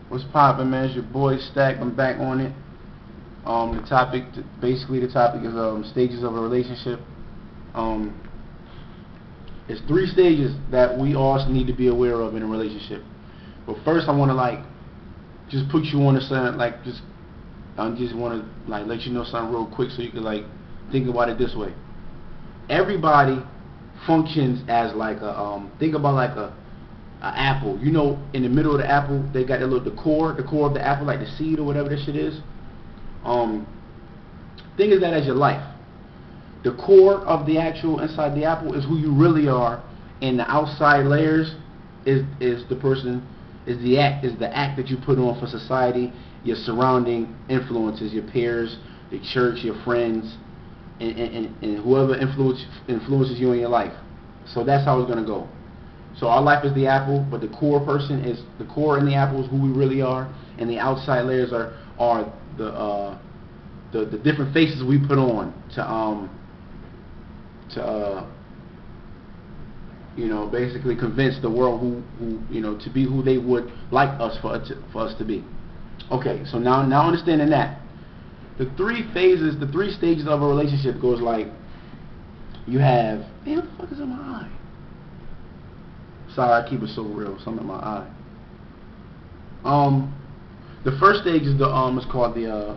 What's poppin', man? It's your boy Stack. I'm back on it. Basically the topic is stages of a relationship. Um, it's three stages that we all need to be aware of in a relationship. But first, I want to just put you on to something I just want to let you know something real quick so you can think about it this way. Everybody functions as think about a apple. You know, in the middle of the apple, they got the core of the apple, like the seed or whatever that shit is. Think of that as your life. The core of the actual inside the apple is who you really are, and the outside layers is the act that you put on for society, your surrounding influences, your peers, the church, your friends, and whoever influences you in your life. So that's how it's gonna go. So our life is the apple, but the core in the apple is who we really are, and the outside layers are the different faces we put on to basically convince the world who to be who they would like us for us to be. Okay, so now understanding that the three stages of a relationship goes like you have. Man, what the fuck is in my eye? Sorry, I keep it so real. Something in my eye. The first stage is it's called the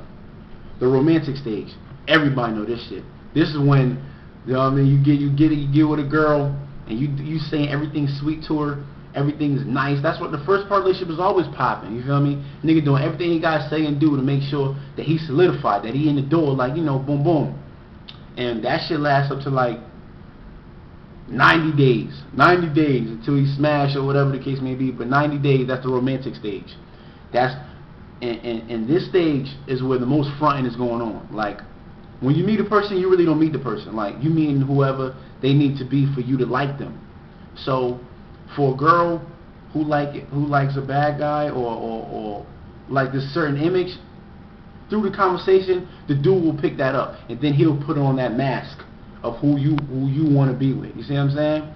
romantic stage. Everybody know this shit. This is when you get with a girl and you saying everything's sweet to her, everything's nice. That's what the first part of the relationship is always popping. You feel me? Nigga doing everything he gotta say and do to make sure that he's solidified, that he in the door, boom boom. And that shit lasts up to 90 days until he smash or whatever the case may be. But 90 days, that's the romantic stage. And this stage is where the most fronting is going on. Like, when you meet a person, you really don't meet the person. Like, you meet whoever they need to be for you to like them. So for a girl who likes a bad guy or like this certain image, through the conversation, the dude will pick that up, and then he'll put on that mask of who you want to be with. You see what I'm saying?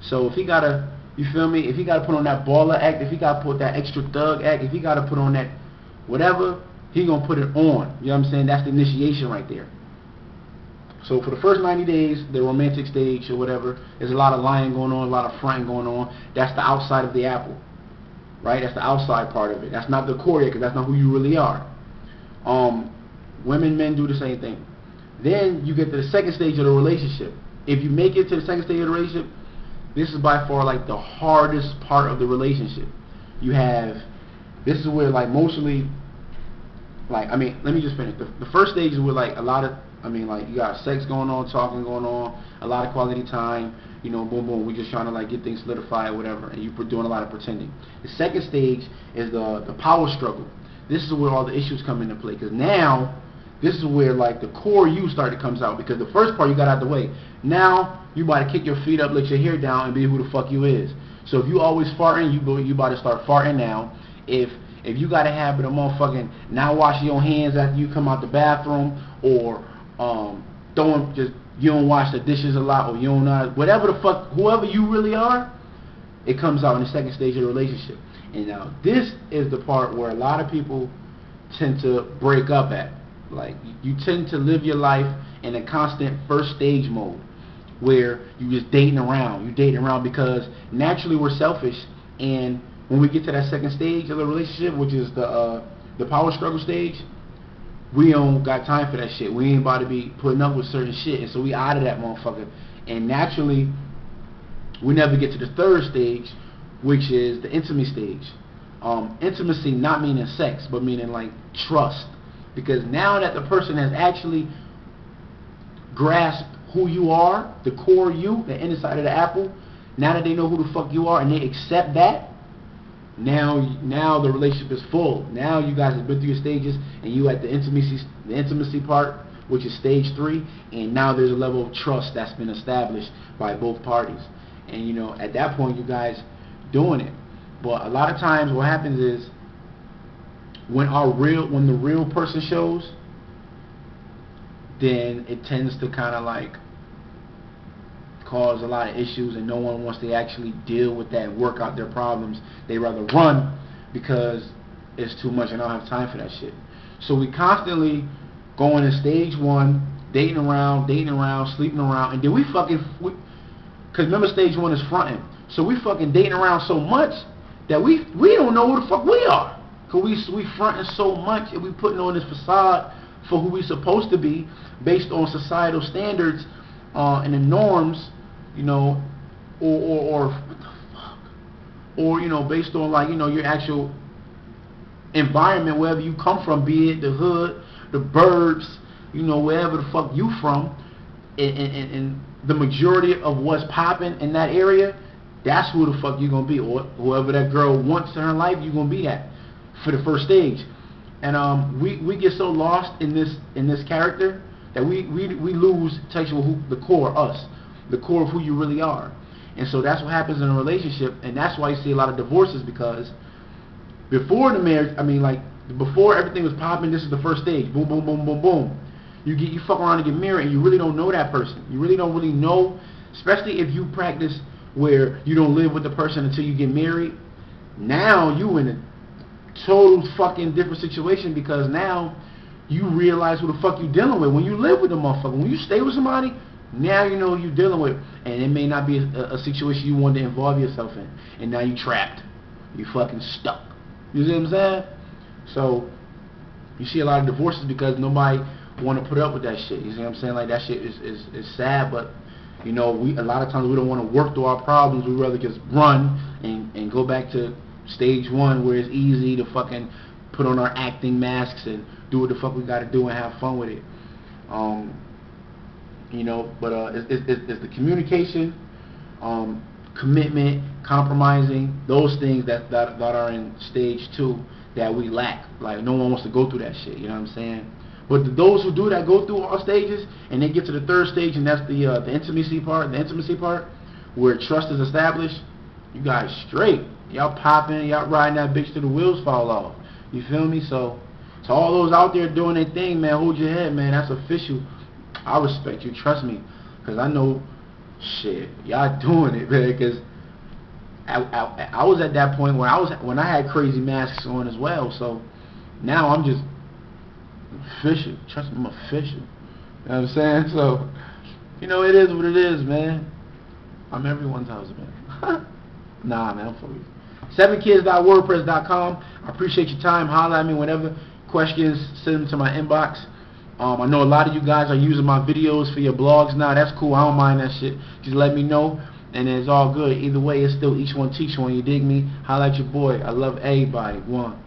So if he gotta, you feel me? If he gotta put on that baller act, if he gotta put that extra thug act, if he gotta put on that whatever, he gonna put it on. You know what I'm saying? That's the initiation right there. So for the first 90 days, the romantic stage or whatever, there's a lot of lying going on, a lot of fronting going on. That's the outside of the apple, right? That's the outside part of it. That's not the core yet, because that's not who you really are. Women, men do the same thing. Then you get to the second stage of the relationship. If you make it to the second stage of the relationship, this is by far the hardest part of the relationship. This is where mostly, let me just finish. The first stage is where you got sex going on, talking going on, a lot of quality time, boom boom, we just trying to get things solidified or whatever, and you're doing a lot of pretending. The second stage is the power struggle. This is where all the issues come into play, because now this is where the core you comes out, because the first part you got out the way. Now you about to kick your feet up, let your hair down, and be who the fuck you is. So if you always farting, you about to start farting now. If you got a habit of motherfucking not washing your hands after you come out the bathroom, or you don't wash the dishes a lot, or you don't know, whatever the fuck, whoever you really are, it comes out in the second stage of the relationship. And now this is the part where a lot of people tend to break up at. You tend to live your life in a constant first stage mode, where you just dating around. You're dating around because naturally we're selfish, and when we get to that second stage of the relationship, which is the power struggle stage, we don't got time for that shit. We ain't about to be putting up with certain shit, and so we out of that motherfucker. And naturally, we never get to the third stage, which is the intimacy stage. Intimacy not meaning sex, but meaning trust. Because now that the person has actually grasped who you are, the core you, the inner side of the apple, now that they know who the fuck you are and they accept that, now the relationship is full. Now you guys have been through your stages, and you at the intimacy part, which is stage 3, and now there's a level of trust that's been established by both parties. And at that point you guys doing it. But a lot of times what happens is when the real person shows, then it tends to kind of cause a lot of issues, and no one wants to actually deal with that, work out their problems. They rather run, because is too much, and I don't have time for that shit. So we constantly going in stage 1, dating around, sleeping around, and then we fucking, because remember stage 1 is fronting. So we fucking dating around so much that we don't know who the fuck we are. Because we fronting so much, and we putting on this facade for who we supposed to be based on societal standards and the norms, you know, or what the fuck, or, you know, based on, like, you know, your actual environment, wherever you come from, be it the hood, the burbs, you know, wherever the fuck you from, and the majority of what's popping in that area, that's who the fuck you gonna be, or whoever that girl wants in her life, you gonna be that for the first stage. And we get so lost in this character that we lose touch with who, the core us, the core of who you really are. And so that's what happens in a relationship, and that's why you see a lot of divorces, because before the marriage, I mean, like, before everything was popping, this is the first stage. Boom, boom, boom, boom, boom. You fuck around and get married, and you really don't know that person. You really don't know, especially if you practice where you don't live with the person until you get married. Now you in a total fucking different situation, because now you realize who the fuck you dealing with when you live with the motherfucker. When you stay with somebody, now you know who you dealing with, and it may not be a situation you want to involve yourself in, and now you trapped. You fucking stuck. You see what I'm saying? So you see a lot of divorces because nobody want to put up with that shit. You see what I'm saying? Like, that shit is sad, but you know, a lot of times we don't want to work through our problems. We'd rather just run and go back to stage 1 where it's easy to fucking put on our acting masks and do what the fuck we got to do and have fun with it. You know, but it's the communication, commitment, compromising, those things that are in stage 2 that we lack. Like, no one wants to go through that shit, you know what I'm saying? But those who do that, go through all stages, and they get to the 3rd stage, and that's the intimacy part, where trust is established. You guys straight. Y'all popping, y'all riding that bitch till the wheels fall off. You feel me? So, to all those out there doing their thing, man, hold your head, man. That's official. I respect you, trust me, because I know, shit, y'all doing it, man, because I was at that point when I had crazy masks on as well. So now I'm just official. Trust me, I'm official. You know what I'm saying? So, you know, it is what it is, man. I'm everyone's husband. Nah, man, I'm for you. 7kids.wordpress.com. I appreciate your time. Holler at me whenever. Questions, send them to my inbox. I know a lot of you guys are using my videos for your blogs now. That's cool. I don't mind that shit. Just let me know, and it's all good. Either way, it's still each one teach one. You dig me? Holla at your boy. I love everybody. One.